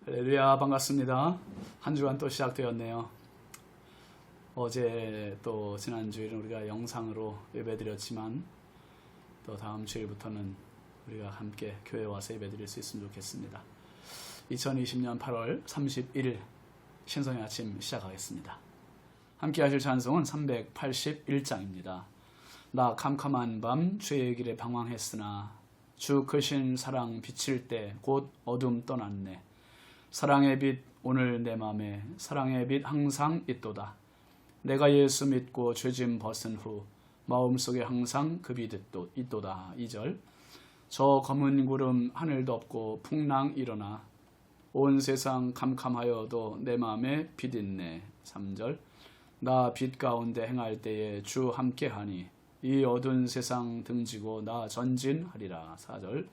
할렐루야, 반갑습니다. 한 주간 또 시작되었네요. 어제 또 지난 주일은 우리가 영상으로 예배드렸지만 또 다음 주일부터는 우리가 함께 교회 와서 예배드릴 수 있으면 좋겠습니다. 2020년 8월 31일 신성의 아침 시작하겠습니다. 함께 하실 찬송은 381장입니다. 나 캄캄한 밤 죄의 길에 방황했으나 주 크신 사랑 비칠 때 곧 어둠 떠났네. 사랑의 빛 오늘 내 맘에 사랑의 빛 항상 있도다. 내가 예수 믿고 죄짐 벗은 후 마음속에 항상 그 빛 있도다. 2절 저 검은 구름 하늘 덮고 풍랑 일어나 온 세상 캄캄하여도 내 맘에 빛 있네. 3절 나 빛 가운데 행할 때에 주 함께하니 이 어두운 세상 등지고 나 전진하리라. 4절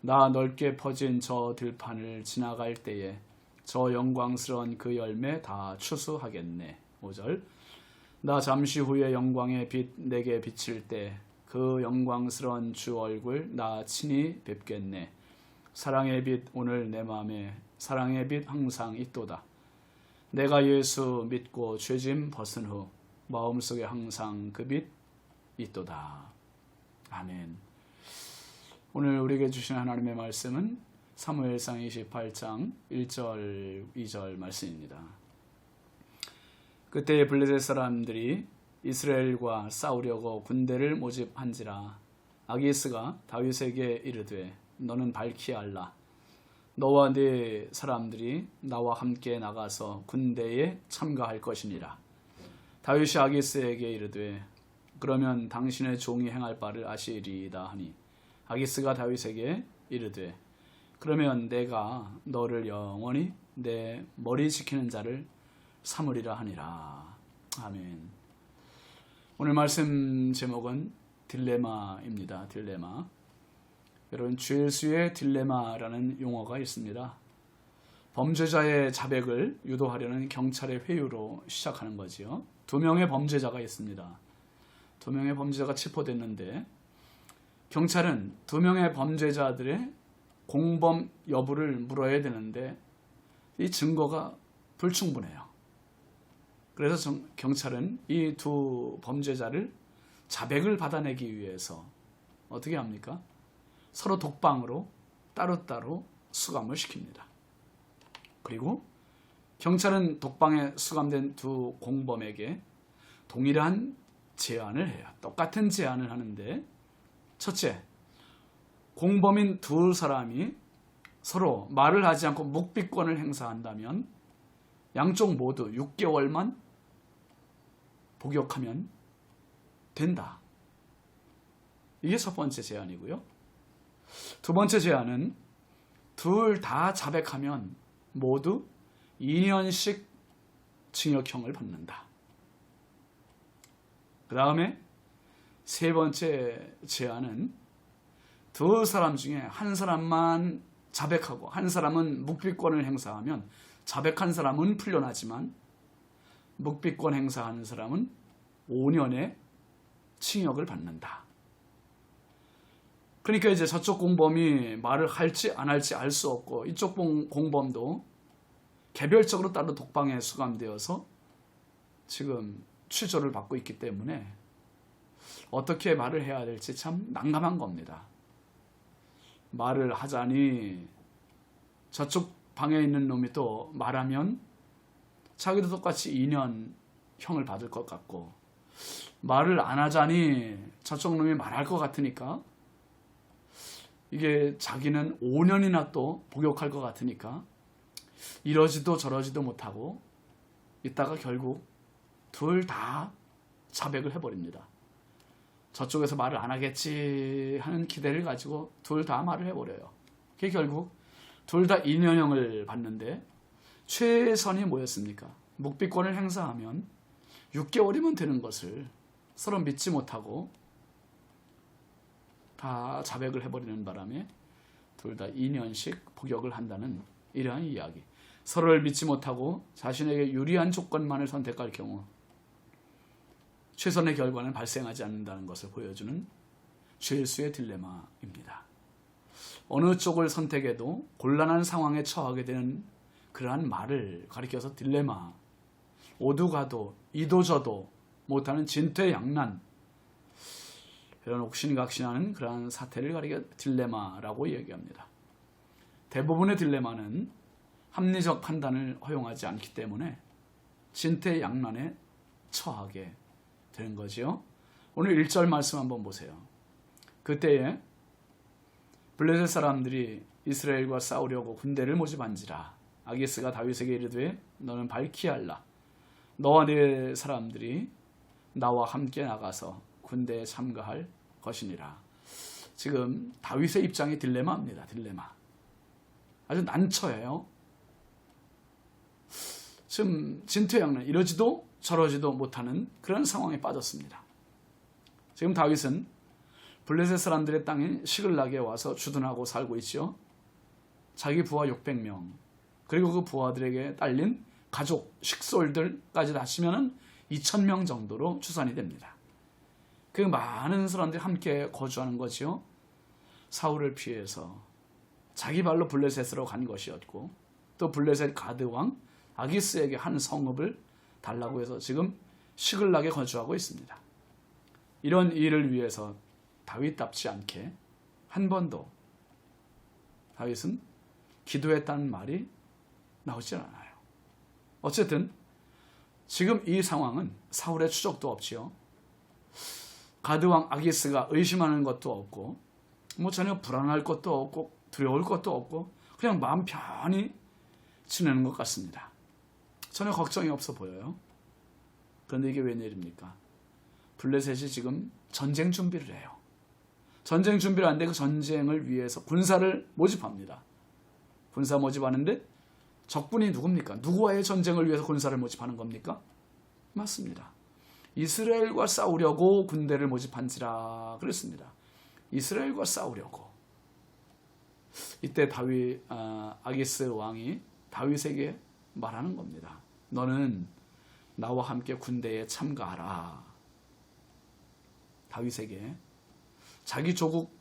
나 넓게 퍼진 저 들판을 지나갈 때에 저 영광스러운 그 열매 다 추수하겠네. 5절 나 잠시 후에 영광의 빛 내게 비칠 때 그 영광스러운 주 얼굴 나 친히 뵙겠네. 사랑의 빛 오늘 내 맘에 사랑의 빛 항상 있도다. 내가 예수 믿고 죄짐 벗은 후 마음속에 항상 그 빛 있도다. 아멘. 오늘 우리에게 주신 하나님의 말씀은 사무엘상 28장 1절 2절 말씀입니다. 그때 블레셋 사람들이 이스라엘과 싸우려고 군대를 모집한지라 아기스가 다윗에게 이르되 너는 밝히 알라. 너와 네 사람들이 나와 함께 나가서 군대에 참가할 것이니라. 다윗이 아기스에게 이르되 그러면 당신의 종이 행할 바를 아시리이다 하니 아기스가 다윗에게 이르되 그러면 내가 너를 영원히 내 머리 지키는 자를 삼으리라 하니라. 아멘. 오늘 말씀 제목은 딜레마입니다. 딜레마. 여러분 죄수의 딜레마라는 용어가 있습니다. 범죄자의 자백을 유도하려는 경찰의 회유로 시작하는 거지요. 두 명의 범죄자가 있습니다. 두 명의 범죄자가 체포됐는데 경찰은 두 명의 범죄자들의 공범 여부를 물어야 되는데 이 증거가 불충분해요. 그래서 경찰은 이 두 범죄자를 자백을 받아내기 위해서 어떻게 합니까? 서로 독방으로 따로따로 수감을 시킵니다. 그리고 경찰은 독방에 수감된 두 공범에게 동일한 제안을 해요. 똑같은 제안을 하는데 첫째, 공범인 두 사람이 서로 말을 하지 않고 묵비권을 행사한다면 양쪽 모두 6개월만 복역하면 된다. 이게 첫 번째 제안이고요. 두 번째 제안은 둘 다 자백하면 모두 2년씩 징역형을 받는다. 그 다음에 세 번째 제안은 두 사람 중에 한 사람만 자백하고 한 사람은 묵비권을 행사하면 자백한 사람은 풀려나지만 묵비권 행사하는 사람은 5년의 징역을 받는다. 그러니까 이제 저쪽 공범이 말을 할지 안 할지 알 수 없고 이쪽 공범도 개별적으로 따로 독방에 수감되어서 지금 취조를 받고 있기 때문에 어떻게 말을 해야 될지 참 난감한 겁니다. 말을 하자니 저쪽 방에 있는 놈이 또 말하면 자기도 똑같이 2년 형을 받을 것 같고 말을 안 하자니 저쪽 놈이 말할 것 같으니까 이게 자기는 5년이나 또 복역할 것 같으니까 이러지도 저러지도 못하고 있다가 결국 둘 다 자백을 해버립니다. 저쪽에서 말을 안 하겠지 하는 기대를 가지고 둘 다 말을 해버려요. 그게 결국 둘 다 2년형을 받는데 최선이 뭐였습니까? 묵비권을 행사하면 6개월이면 되는 것을 서로 믿지 못하고 다 자백을 해버리는 바람에 둘 다 2년씩 복역을 한다는 이러한 이야기. 서로를 믿지 못하고 자신에게 유리한 조건만을 선택할 경우 최선의 결과는 발생하지 않는다는 것을 보여주는 죄수의 딜레마입니다. 어느 쪽을 선택해도 곤란한 상황에 처하게 되는 그러한 말을 가리켜서 딜레마, 오도 가도 이도저도 못하는 진퇴양난, 이런 옥신각신하는 그러한 사태를 가리켜 딜레마라고 얘기합니다. 대부분의 딜레마는 합리적 판단을 허용하지 않기 때문에 진퇴양난에 처하게 되는 거지요. 오늘 1절 말씀 한번 보세요. 그때에 블레셋 사람들이 이스라엘과 싸우려고 군대를 모집한지라 아기스가 다윗에게 이르되 너는 밝히 알라. 너와 네 사람들이 나와 함께 나가서 군대에 참가할 것이니라. 지금 다윗의 입장이 딜레마입니다. 딜레마. 아주 난처해요. 지금 진퇴양난, 이러지도 저러지도 못하는 그런 상황에 빠졌습니다. 지금 다윗은 블레셋 사람들의 땅인 시글락에 와서 주둔하고 살고 있죠. 자기 부하 600명, 그리고 그 부하들에게 딸린 가족, 식솔들까지 하시면 2000명 정도로 추산이 됩니다. 그 많은 사람들이 함께 거주하는 거지요. 사울을 피해서 자기 발로 블레셋으로 간 것이었고, 또 블레셋 가드왕 아기스에게 한 성읍을 달라고 해서 지금 시글락에 거주하고 있습니다. 이런 일을 위해서 다윗답지 않게 한 번도 다윗은 기도했다는 말이 나오지 않아요. 어쨌든 지금 이 상황은 사울의 추적도 없지요. 가드왕 아기스가 의심하는 것도 없고, 뭐 전혀 불안할 것도 없고 두려울 것도 없고 그냥 마음 편히 지내는 것 같습니다. 전혀 걱정이 없어 보여요. 그런데 이게 웬일입니까? 블레셋이 지금 전쟁 준비를 해요. 전쟁 준비를 하는데 그 전쟁을 위해서 군사를 모집합니다. 군사 모집하는데 적군이 누굽니까? 누구와의 전쟁을 위해서 군사를 모집하는 겁니까? 맞습니다. 이스라엘과 싸우려고 군대를 모집한지라 그랬습니다. 이스라엘과 싸우려고. 이때 아기스 왕이 다윗에게 말하는 겁니다. 너는 나와 함께 군대에 참가하라. 다윗에게 자기 조국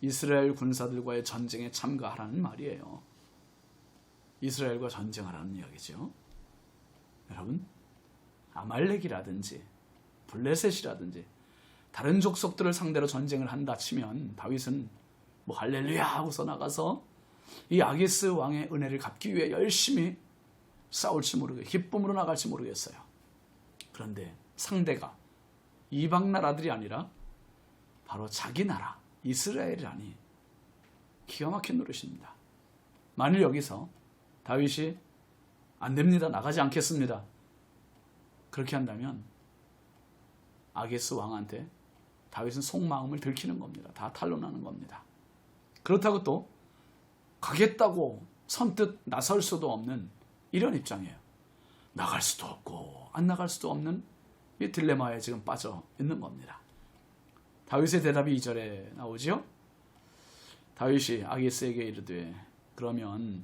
이스라엘 군사들과의 전쟁에 참가하라는 말이에요. 이스라엘과 전쟁하라는 이야기죠. 여러분, 아말렉이라든지 블레셋이라든지 다른 족속들을 상대로 전쟁을 한다 치면 다윗은 뭐 할렐루야 하고서 나가서 이 아기스 왕의 은혜를 갚기 위해 열심히 싸울지 모르겠어요. 기쁨으로 나갈지 모르겠어요. 그런데 상대가 이방 나라들이 아니라 바로 자기 나라 이스라엘이라니 기가 막힌 노릇입니다. 만일 여기서 다윗이 안 됩니다, 나가지 않겠습니다, 그렇게 한다면 아기스 왕한테 다윗은 속마음을 들키는 겁니다. 다 탄로나는 겁니다. 그렇다고 또 가겠다고 선뜻 나설 수도 없는 이런 입장이에요. 나갈 수도 없고 안 나갈 수도 없는 이 딜레마에 지금 빠져 있는 겁니다. 다윗의 대답이 2절에 나오지요. 다윗이 아기스에게 이르되 그러면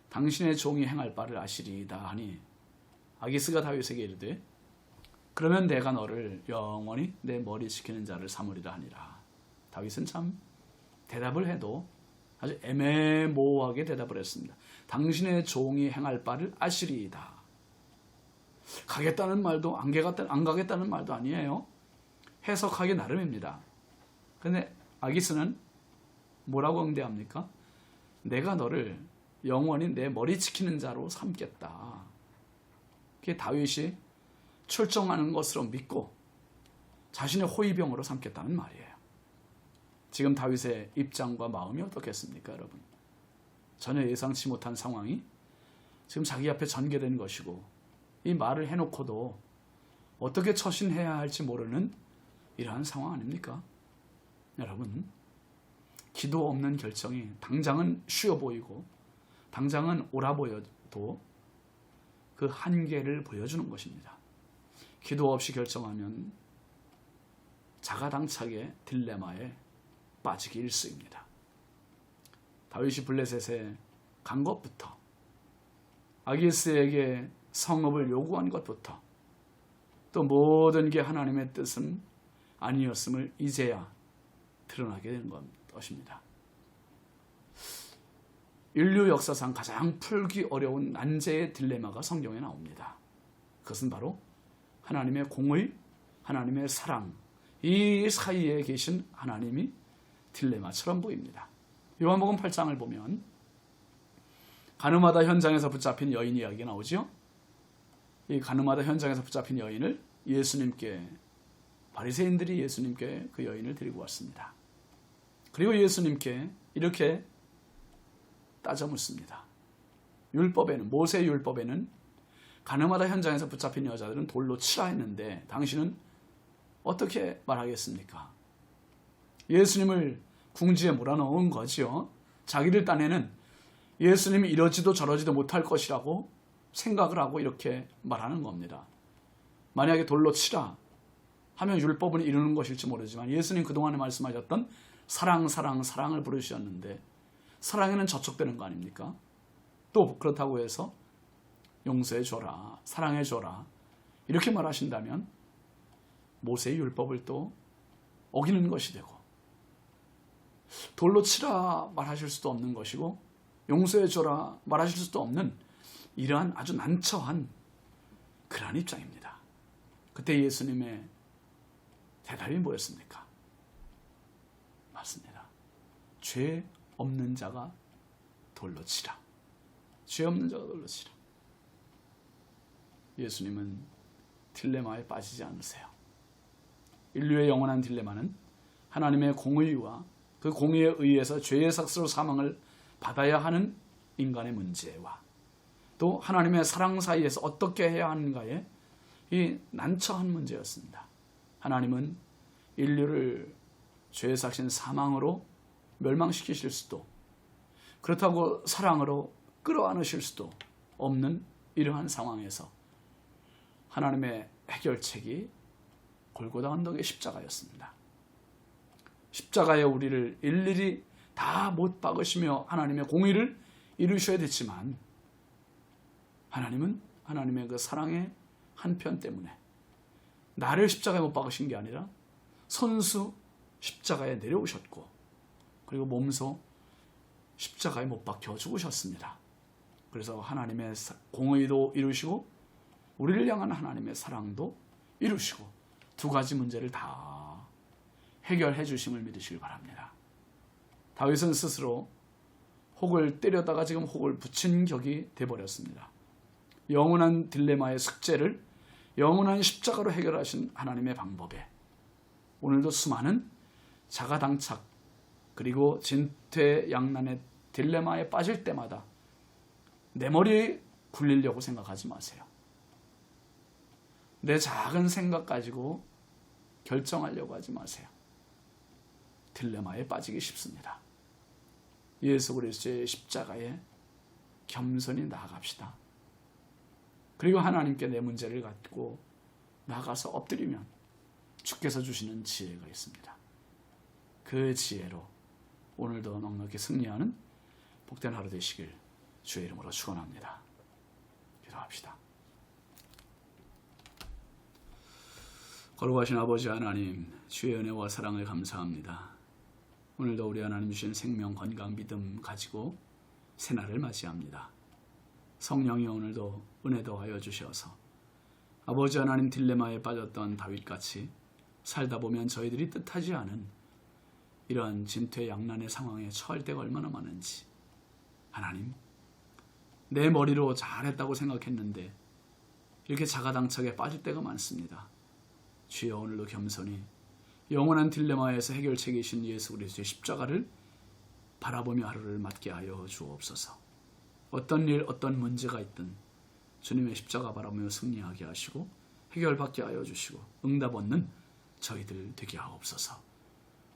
당신의 종이 행할 바를 아시리이다 하니 아기스가 다윗에게 이르되 그러면 내가 너를 영원히 내 머리 지키는 자를 삼으리라 하니라. 다윗은 참 대답을 해도 아주 애매모호하게 대답을 했습니다. 당신의 종이 행할 바를 아시리이다. 가겠다는 말도 안 가겠다는 말도 아니에요. 해석하기 나름입니다. 그런데 아기스는 뭐라고 응대합니까? 내가 너를 영원히 내 머리 지키는 자로 삼겠다. 그게 다윗이 출정하는 것으로 믿고 자신의 호위병으로 삼겠다는 말이에요. 지금 다윗의 입장과 마음이 어떻겠습니까, 여러분? 전혀 예상치 못한 상황이 지금 자기 앞에 전개된 것이고, 이 말을 해놓고도 어떻게 처신해야 할지 모르는 이러한 상황 아닙니까? 여러분, 기도 없는 결정이 당장은 쉬워 보이고 당장은 옳아 보여도 그 한계를 보여주는 것입니다. 기도 없이 결정하면 자가당착의 딜레마에 빠지기 일쑤입니다. 다윗이 블레셋에 간 것부터, 아기스에게 성읍을 요구한 것부터, 또 모든 게 하나님의 뜻은 아니었음을 이제야 드러나게 된 것입니다. 인류 역사상 가장 풀기 어려운 난제의 딜레마가 성경에 나옵니다. 그것은 바로 하나님의 공의, 하나님의 사랑, 이 사이에 계신 하나님이 딜레마처럼 보입니다. 요한복음 8장을 보면 가늠하다 현장에서 붙잡힌 여인 이야기가 나오죠. 이 가늠하다 현장에서 붙잡힌 여인을 바리새인들이 예수님께 그 여인을 데리고 왔습니다. 그리고 예수님께 이렇게 따져 묻습니다. 모세 율법에는 가늠하다 현장에서 붙잡힌 여자들은 돌로 치라 했는데 당신은 어떻게 말하겠습니까? 예수님을 궁지에 몰아넣은 거지요. 자기들 딴에는 예수님이 이러지도 저러지도 못할 것이라고 생각을 하고 이렇게 말하는 겁니다. 만약에 돌로 치라 하면 율법을 이루는 것일지 모르지만 예수님 그동안에 말씀하셨던 사랑을 부르셨는데 사랑에는 저촉되는 거 아닙니까? 또 그렇다고 해서 용서해줘라, 사랑해줘라 이렇게 말하신다면 모세의 율법을 또 어기는 것이 되고 돌로 치라 말하실 수도 없는 것이고 용서해줘라 말하실 수도 없는 이러한 아주 난처한 그러한 입장입니다. 그때 예수님의 대답이 뭐였습니까? 맞습니다. 죄 없는 자가 돌로 치라. 죄 없는 자가 돌로 치라. 예수님은 딜레마에 빠지지 않으세요. 인류의 영원한 딜레마는 하나님의 공의와 그 공의에 의해서 죄의 삭스로 사망을 받아야 하는 인간의 문제와 또 하나님의 사랑 사이에서 어떻게 해야 하는가의 이 난처한 문제였습니다. 하나님은 인류를 죄의 삭신 사망으로 멸망시키실 수도 그렇다고 사랑으로 끌어안으실 수도 없는 이러한 상황에서 하나님의 해결책이 골고다 언덕의 십자가였습니다. 십자가에 우리를 일일이 다 못 박으시며 하나님의 공의를 이루셔야 됐지만 하나님은 하나님의 그 사랑의 한편 때문에 나를 십자가에 못 박으신 게 아니라 선수 십자가에 내려오셨고 그리고 몸소 십자가에 못 박혀 죽으셨습니다. 그래서 하나님의 공의도 이루시고 우리를 향한 하나님의 사랑도 이루시고 두 가지 문제를 다 해결해 주심을 믿으시길 바랍니다. 다윗은 스스로 혹을 때려다가 지금 혹을 붙인 격이 돼버렸습니다. 영원한 딜레마의 숙제를 영원한 십자가로 해결하신 하나님의 방법에 오늘도 수많은 자가당착 그리고 진퇴양난의 딜레마에 빠질 때마다 내 머리에 굴리려고 생각하지 마세요. 내 작은 생각 가지고 결정하려고 하지 마세요. 딜레마에 빠지기 쉽습니다. 예수 그리스도의 십자가에 겸손히 나아갑시다. 그리고 하나님께 내 문제를 갖고 나가서 엎드리면 주께서 주시는 지혜가 있습니다. 그 지혜로 오늘도 넉넉히 승리하는 복된 하루 되시길 주의 이름으로 축원합니다. 기도합시다. 거룩하신 아버지 하나님, 주의 은혜와 사랑을 감사합니다. 오늘도 우리 하나님 주신 생명, 건강, 믿음 가지고 새날을 맞이합니다. 성령이 오늘도 은혜 더하여 주셔서 아버지 하나님 딜레마에 빠졌던 다윗같이 살다 보면 저희들이 뜻하지 않은 이러한 진퇴양난의 상황에 처할 때가 얼마나 많은지 하나님, 내 머리로 잘했다고 생각했는데 이렇게 자가당착에 빠질 때가 많습니다. 주여 오늘도 겸손히 영원한 딜레마에서 해결책이신 예수 그리스도의 십자가를 바라보며 하루를 맞게 하여 주옵소서. 어떤 일, 어떤 문제가 있든 주님의 십자가 바라보며 승리하게 하시고 해결받게 하여 주시고 응답 얻는 저희들 되게 하옵소서.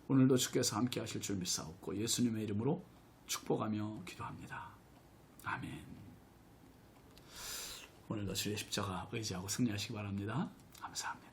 오늘도 주께서 함께 하실 줄 믿사옵고 예수님의 이름으로 축복하며 기도합니다. 아멘. 오늘도 주의 십자가 의지하고 승리하시기 바랍니다. 감사합니다.